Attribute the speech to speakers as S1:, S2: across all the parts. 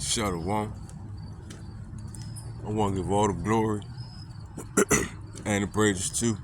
S1: Shalom. I want to give all the glory and the praises to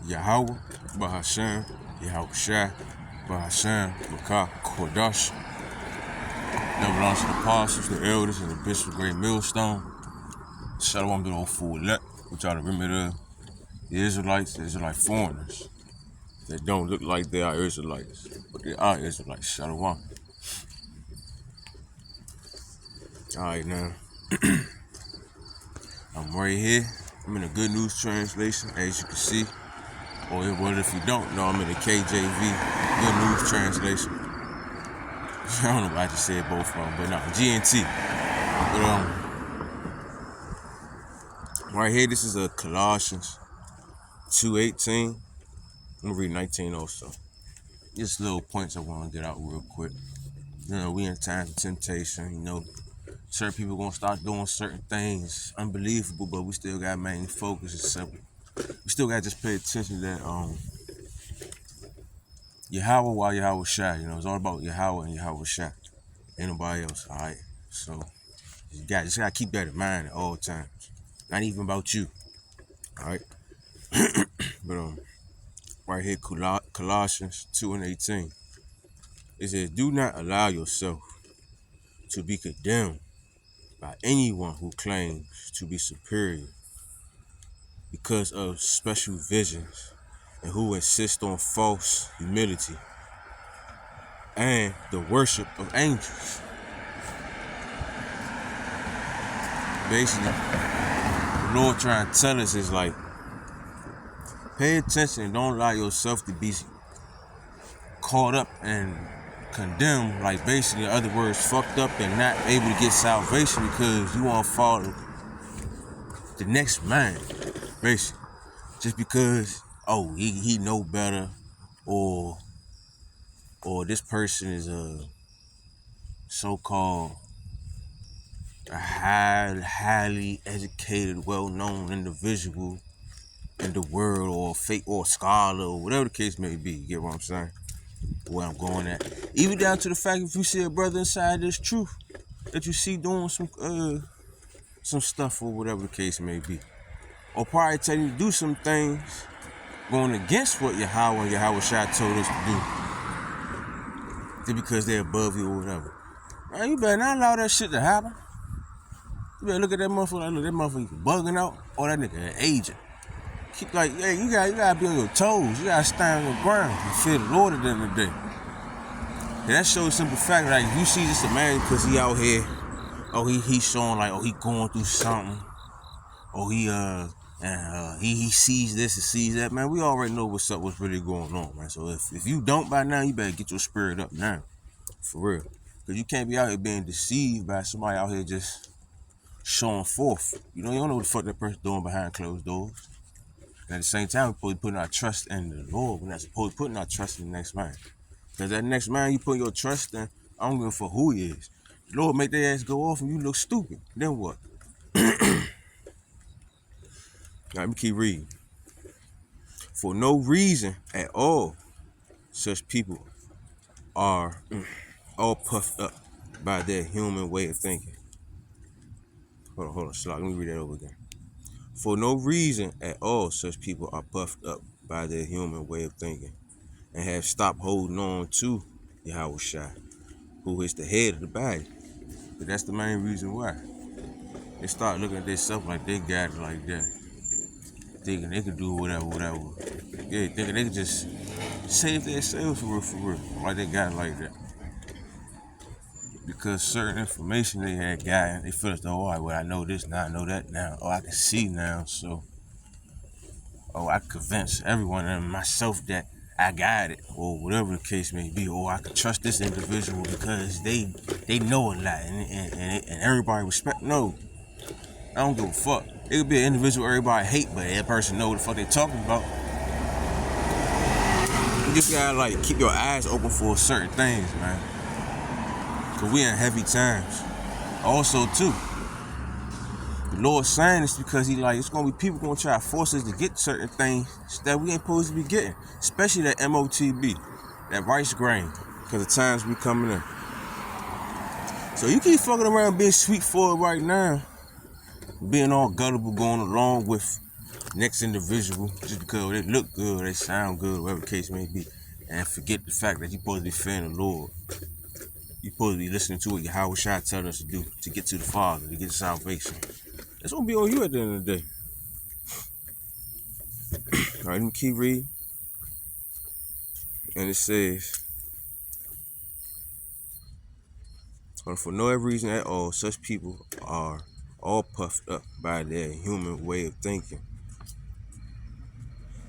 S1: Yahweh, Bahashem, Yahweh Shai, Bahashem, Makah, Kodash. That belongs to the apostles, the elders, and the bishop of Great Millstone. Shalom to the old fool elect, which are the remnant of the Israelites, the Israelite foreigners. They don't look like they are Israelites, but they are Israelites. Shalom. Alright, now. I'm right here. I'm in the Good News Translation, as you can see. Or if you don't know, I'm in the KJV, Good News Translation. I don't know why I just said both of them, but no, GNT. But right here, this is a Colossians 2:18. I'm gonna read 19 also. Just little points I want to get out real quick. You know, we in times of temptation. You know, certain people gonna start doing certain things unbelievable, but we still gotta maintain focus and simple. We still gotta just pay attention to that Yahweh while Yahweh Shai. You know, it's all about Yahweh and Yahweh Shai. Ain't nobody else, alright? So you just gotta keep that in mind at all times. Not even about you. Alright? But right here, Colossians 2:18. It says, do not allow yourself to be condemned by anyone who claims to be superior because of special visions and who insist on false humility and the worship of angels. Basically, the Lord trying to tell us is like, pay attention and don't allow yourself to be caught up and condemned, like basically, in other words, fucked up and not able to get salvation because you want to follow the next man, basically. Just because, oh, he know better, or this person is a so-called a highly educated, well-known individual in the world, or fake, or scholar, or whatever the case may be. You get what I'm saying? Where I'm going at. Even down to the fact, if you see a brother inside this truth that you see doing some stuff or whatever the case may be, or probably telling you to do some things going against what Yahweh and Yahweh Shai told us to do, just because they're above you or whatever. Man, you better not allow that shit to happen. You better look at that motherfucker. Look, that motherfucker bugging out, or that nigga an agent. Keep like, yeah, you gotta be on your toes. You gotta stand on the ground and fear the Lord at the end of the day. And that shows simple fact, like, if you see just a man because he out here, oh, he's showing like, oh, he going through something, or he sees this and sees that, man, we already know what's really going on, man. So if you don't by now, you better get your spirit up now, for real. Because you can't be out here being deceived by somebody out here just showing forth. You don't know what the fuck that person doing behind closed doors. And at the same time, we're supposed to be putting our trust in the Lord. We're not supposed to be putting our trust in the next man. Because that next man you put your trust in, I don't give a fuck who he is. The Lord make their ass go off and you look stupid. Then what? Let me keep reading. For no reason at all, such people are all puffed up by their human way of thinking. Hold on, let me read that over again. For no reason at all, such people are puffed up by their human way of thinking and have stopped holding on to Yahweh Shai, who is the head of the body. But that's the main reason why. They start looking at themselves like they got it like that. Thinking they could do whatever. Yeah, thinking they could just save themselves for real. Like they got it like that. Because certain information they had gotten, they feel as though, all right, well, I know this now, I know that now, or I can see now, so, I convince everyone and myself that I got it, or whatever the case may be, or I can trust this individual because they know a lot, and everybody respect. No, I don't give a fuck. It could be an individual everybody hate, but that person know what the fuck they talking about. You just gotta, like, keep your eyes open for certain things, man. Because we in heavy times. Also, too, the Lord saying this because he like, it's going to be people going to try to force us to get certain things that we ain't supposed to be getting. Especially that MOTB, that rice grain, because the times we coming in. So you keep fucking around being sweet for it right now, being all gullible, going along with next individual just because they look good, they sound good, whatever the case may be, and forget the fact that you're supposed to be fearing the Lord. You're supposed to be listening to what Yahweh Shai telling us to do to get to the Father, to get to salvation. That's gonna be on you at the end of the day. All right, let me keep reading. And it says, for no reason at all, such people are all puffed up by their human way of thinking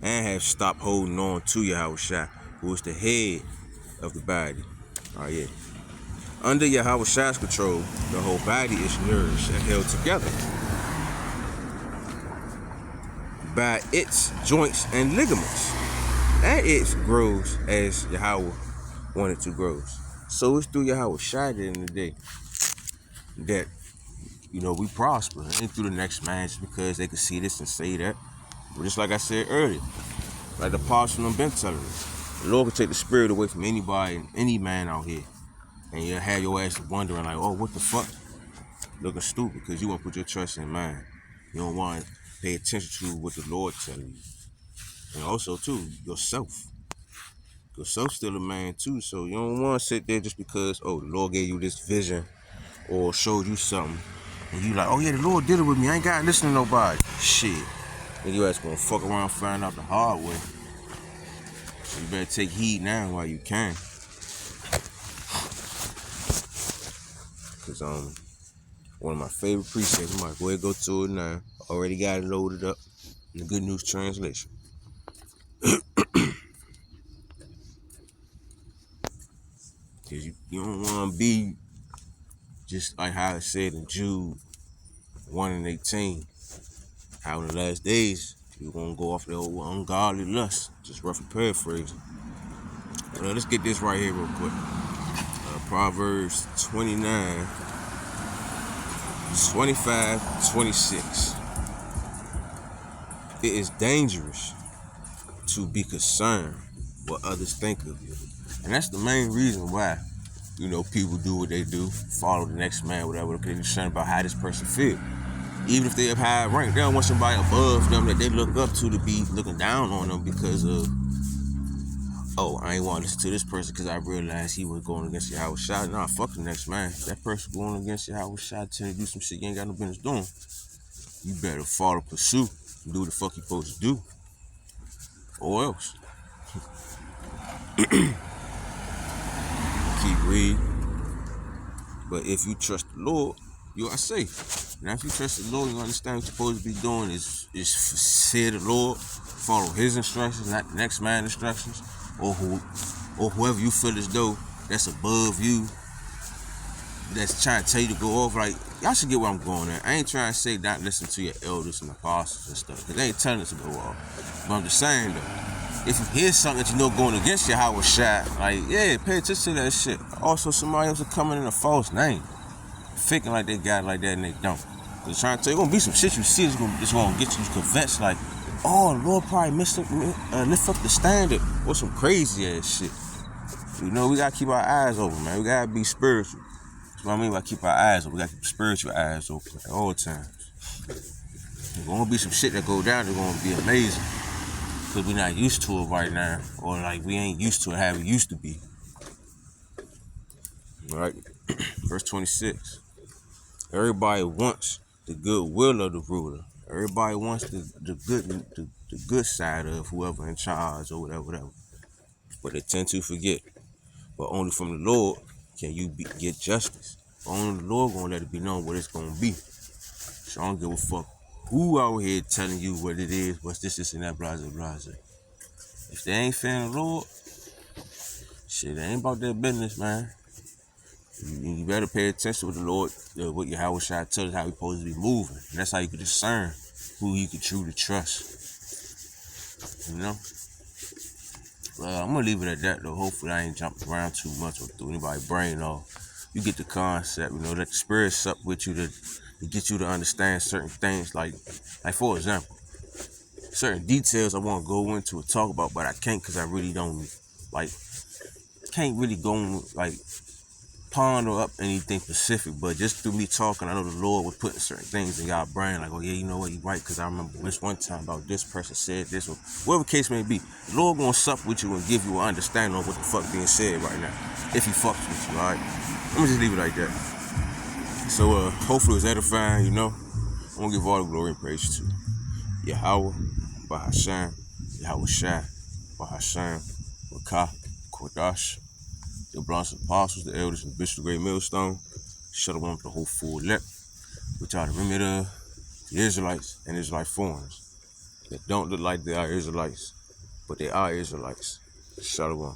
S1: and have stopped holding on to Yahweh Shai, who is the head of the body. All right, yeah. Under Yahweh Shai's control, the whole body is nourished and held together by its joints and ligaments, and it grows as Yahweh wanted to grow. So it's through Yahweh Shai at the end of the day that, you know, we prosper. It ain't through the next man just because they can see this and say that. But just like I said earlier, like the apostle have been telling us, the Lord can take the spirit away from anybody, any man out here, and you'll have your ass wondering like, oh, what the fuck? Looking stupid because you won't put your trust in man. You don't want to pay attention to what the Lord telling you. And also, too, yourself. Yourself still a man, too, so you don't want to sit there just because, oh, the Lord gave you this vision or showed you something, and you like, oh, yeah, the Lord did it with me. I ain't got to listen to nobody. Shit. And your ass gonna fuck around and find out the hard way. So you better take heed now while you can. Because, one of my favorite precepts, I might go ahead and go to it now. Already got it loaded up in the Good News Translation. Because you don't want to be just like how it said in Jude 1:18. How in the last days, you're going to go off the old ungodly lust. Just roughly paraphrasing. Well, let's get this right here real quick. Proverbs 29, 25, 26. It is dangerous to be concerned what others think of you. And that's the main reason why, you know, people do what they do, follow the next man, whatever, because they're concerned about how this person feels. Even if they have high rank, they don't want somebody above them that they look up to be looking down on them because of, oh, I ain't want to listen to this person because I realized he was going against Yahweh Shai. Nah, fuck the next man. That person going against Yahweh Shai trying to do some shit you ain't got no business doing. You better follow pursuit and do what the fuck you supposed to do. Or else. Keep reading. But if you trust the Lord, you are safe. Now, if you trust the Lord, you understand what you're supposed to be doing is fear the Lord, follow His instructions, not the next man's instructions, or whoever you feel as though that's above you, that's trying to tell you to go off. Like, y'all should get where I'm going at. I ain't trying to say not listen to your elders and apostles and stuff, because they ain't telling us to go off. But I'm just saying though, if you hear something that you know going against your Yahweh Shai, like, yeah, pay attention to that shit. Also, somebody else is coming in a false name, faking like they got it like that and they don't. Cause trying to tell you, gonna be some shit you see that's gonna get you convinced like, oh, the Lord probably lift up the standard or some crazy ass shit. You know, we gotta keep our eyes open, man. We gotta be spiritual. That's what I mean by keep our eyes open. We gotta keep spiritual eyes open at all times. There's gonna be some shit that go down that's gonna be amazing. Cause we're not used to it right now. Or like we ain't used to it how we used to be. All right, verse 26. Everybody wants the good will of the ruler. Everybody wants the good side of whoever in charge or whatever. But they tend to forget. But only from the Lord can you get justice. Only the Lord gonna let it be known what it's gonna be. So I don't give a fuck who out here telling you what it is, what's this and that, blah, blah, blah. If they ain't fearing the Lord, shit, they ain't about their business, man. You better pay attention to the Lord, what Yahweh Shai tells us how we supposed to be moving. And that's how you can discern who you can truly trust. You know? Well, I'm going to leave it at that, though. Hopefully I ain't jumping around too much or through anybody's brain off. You get the concept, you know, let the spirit sup with you to get you to understand certain things. Like for example, certain details I want to go into and talk about, but I can't because I really don't, can't really go, ponder up anything specific, but just through me talking, I know the Lord was putting certain things in y'all brain, like, oh yeah, you know what, you right, because I remember this one time about this person said this, or whatever the case may be. The Lord gonna sup with you and give you an understanding of what the fuck being said right now, if he fucks with you, alright? Let me just leave it like that. So hopefully it's edifying, you know. I'm gonna give all the glory and praise to Yahweh, Bahashem, Yahweh Shai, Bahashem, Rakah, Kodash, the bronze apostles, the elders, and the bishop of the great millstone. Shut up the whole full lip, which are the remit of the Israelites and Israelite foreigners that don't look like they are Israelites, but they are Israelites. Shut up.